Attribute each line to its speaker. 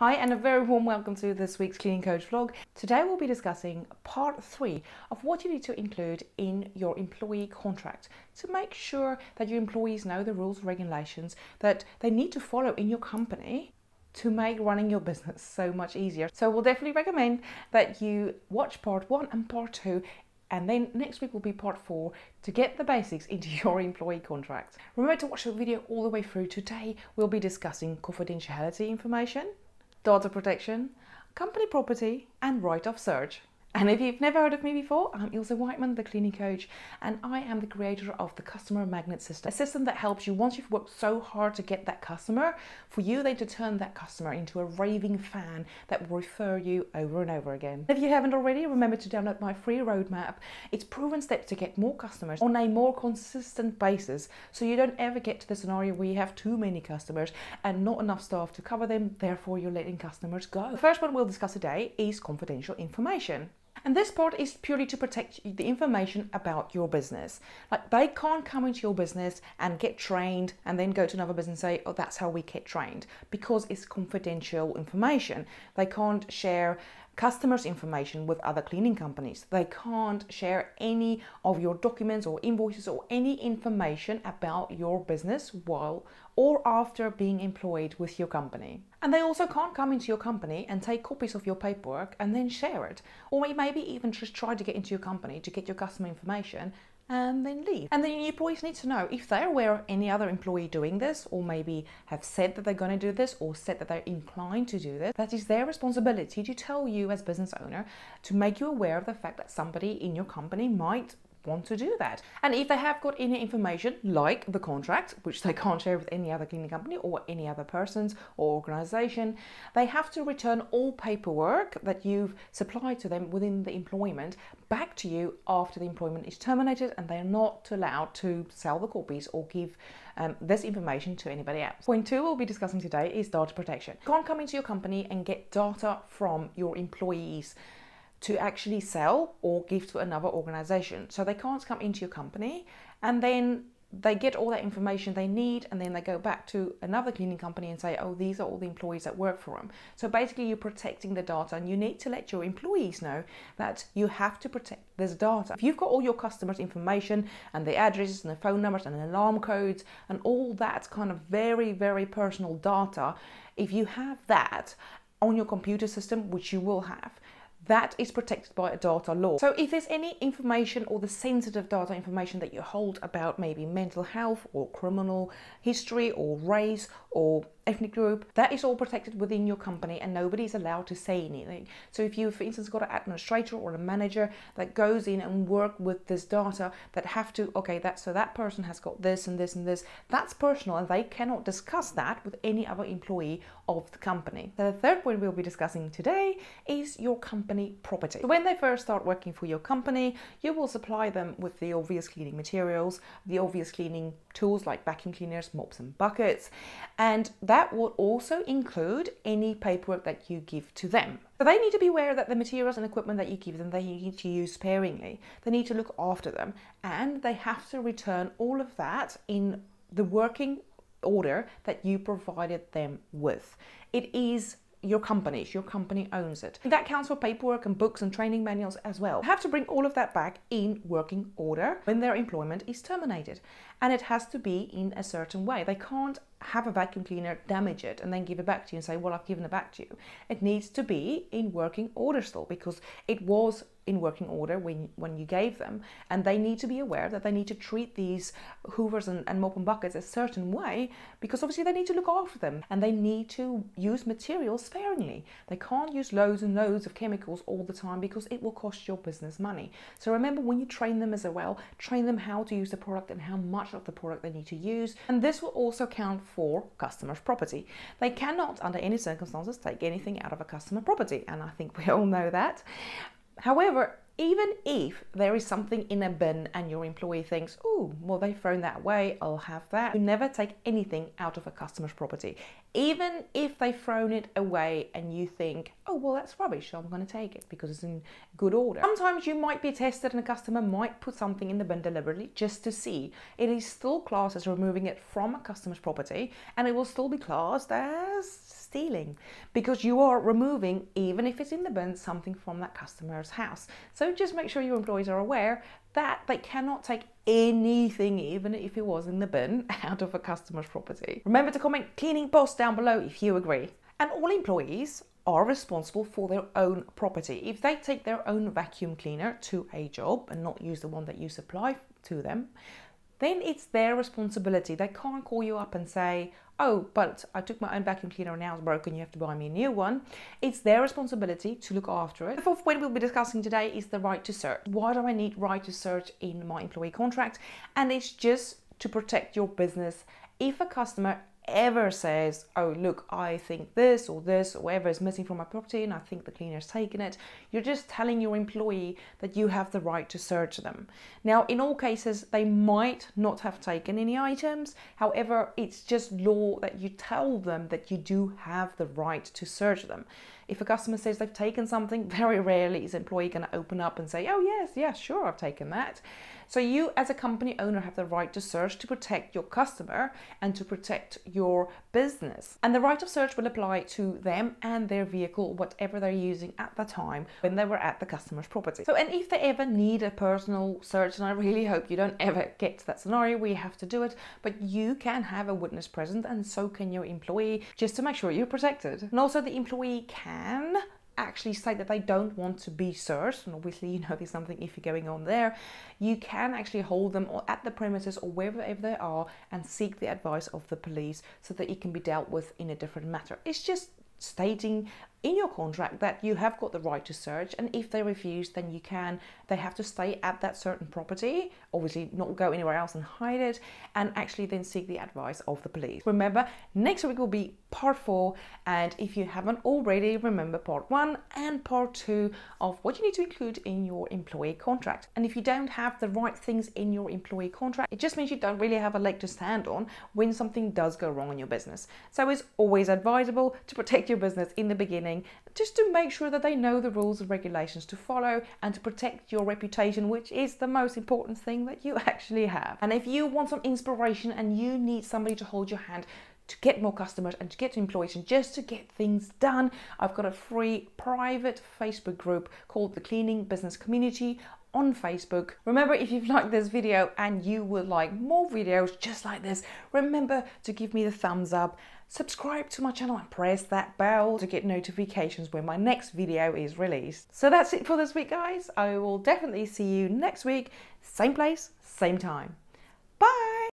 Speaker 1: Hi and a very warm welcome to this week's Cleaning Coach vlog. Today we'll be discussing part 3 of what you need to include in your employee contract to make sure that your employees know the rules and regulations that they need to follow in your company to make running your business so much easier. So we'll definitely recommend that you watch part 1 and part 2, and then next week will be part 4 to get the basics into your employee contract. Remember to watch the video all the way through. Today we'll be discussing confidentiality information, data protection, company property, and right of search. And if you've never heard of me before, I'm Ilse Whiteman, the cleaning coach, and I am the creator of the Customer Magnet System, a system that helps you, once you've worked so hard to get that customer, for you then to turn that customer into a raving fan that will refer you over and over again. If you haven't already, remember to download my free roadmap. It's proven steps to get more customers on a more consistent basis, so you don't ever get to the scenario where you have too many customers and not enough staff to cover them, therefore you're letting customers go. The first one we'll discuss today is confidential information. And this part is purely to protect the information about your business. Like, they can't come into your business and get trained and then go to another business and say, oh, that's how we get trained, because it's confidential information. They can't share customers' information with other cleaning companies. They can't share any of your documents or invoices or any information about your business while or after being employed with your company. And they also can't come into your company and take copies of your paperwork and then share it. Or maybe even just try to get into your company to get your customer information and then leave. And then your employees need to know if they're aware of any other employee doing this, or maybe have said that they're going to do this, or said that they're inclined to do this. That is their responsibility to tell you as business owner, to make you aware of the fact that somebody in your company might want to do that. And if they have got any information like the contract, which they can't share with any other cleaning company or any other persons or organization, they have to return all paperwork that you've supplied to them within the employment back to you after the employment is terminated, and they are not allowed to sell the copies or give this information to anybody else. Point 2 we'll be discussing today is data protection. You can't come into your company and get data from your employees to actually sell or give to another organization. So they can't come into your company and then they get all that information they need, and then they go back to another cleaning company and say, oh, these are all the employees that work for them. So basically you're protecting the data, and you need to let your employees know that you have to protect this data. If you've got all your customers' information and the addresses and the phone numbers and the alarm codes and all that kind of very, very personal data, if you have that on your computer system, which you will have, that is protected by a data law. So if there's any information or the sensitive data information that you hold about maybe mental health or criminal history or race or ethnic group, that is all protected within your company and nobody's allowed to say anything. So if you, for instance, got an administrator or a manager that goes in and work with this data that have to, okay, that person has got this and this and this, that's personal and they cannot discuss that with any other employee of the company. The third point we'll be discussing today is your company property. So when they first start working for your company, you will supply them with the obvious cleaning materials, the obvious cleaning tools like vacuum cleaners, mops and buckets, and that will also include any paperwork that you give to them. So they need to be aware that the materials and equipment that you give them, they need to use sparingly. They need to look after them, and they have to return all of that in the working order that you provided them with. It is your company's, your company owns it. That counts for paperwork and books and training manuals as well. They have to bring all of that back in working order when their employment is terminated. And it has to be in a certain way. They can't have a vacuum cleaner, damage it, and then give it back to you and say, well, I've given it back to you. It needs to be in working order still, because it was in working order when you gave them, and they need to be aware that they need to treat these hoovers and mop and buckets a certain way, because obviously they need to look after them, and they need to use materials sparingly. They can't use loads and loads of chemicals all the time, because it will cost your business money. So remember, when you train them as well, train them how to use the product and how much of the product they need to use. And this will also count for customers' property. They cannot under any circumstances take anything out of a customer property, and I think we all know that. However, even if there is something in a bin and your employee thinks, oh, well, they've thrown that away, I'll have that. You never take anything out of a customer's property. Even if they've thrown it away and you think, oh, well, that's rubbish, so I'm going to take it because it's in good order. Sometimes you might be tested and a customer might put something in the bin deliberately just to see. It is still classed as removing it from a customer's property, and it will still be classed as stealing, because you are removing, even if it's in the bin, something from that customer's house. So just make sure your employees are aware that they cannot take anything, even if it was in the bin, out of a customer's property. Remember to comment cleaning boss down below if you agree. And all employees are responsible for their own property. If they take their own vacuum cleaner to a job and not use the one that you supply to them, then it's their responsibility. They can't call you up and say, oh, but I took my own vacuum cleaner and now it's broken, you have to buy me a new one. It's their responsibility to look after it. The fourth point we'll be discussing today is the right to search. Why do I need right to search in my employee contract? And it's just to protect your business. If a customer ever says, oh look, I think this or whatever is missing from my property and I think the cleaner's taken it, you're just telling your employee that you have the right to search them. Now in all cases they might not have taken any items, however it's just law that you tell them that you do have the right to search them. If a customer says they've taken something, very rarely is the employee going to open up and say, oh yes, sure, I've taken that. So you as a company owner have the right to search to protect your customer and to protect your business. And the right of search will apply to them and their vehicle, whatever they're using at the time when they were at the customer's property. So, and if they ever need a personal search, and I really hope you don't ever get to that scenario where you have to do it, but you can have a witness present and so can your employee, just to make sure you're protected. And also the employee can actually say that they don't want to be searched, and obviously you know there's something iffy going on there. You can actually hold them at the premises or wherever they are and seek the advice of the police so that it can be dealt with in a different matter. It's just stating in your contract that you have got the right to search, and if they refuse, then they have to stay at that certain property, obviously not go anywhere else and hide it, and actually then seek the advice of the police. Remember, next week will be part 4, and if you haven't already, remember part 1 and part 2 of what you need to include in your employee contract. And if you don't have the right things in your employee contract, it just means you don't really have a leg to stand on when something does go wrong in your business. So it's always advisable to protect your business in the beginning, just to make sure that they know the rules and regulations to follow and to protect your reputation, which is the most important thing that you actually have. And if you want some inspiration and you need somebody to hold your hand to get more customers and to get employees and just to get things done, I've got a free private Facebook group called the Cleaning Business Community on Facebook. Remember, if you've liked this video and you would like more videos just like this, remember to give me the thumbs up, subscribe to my channel and press that bell to get notifications when my next video is released. So that's it for this week, guys. I will definitely see you next week, same place, same time. Bye!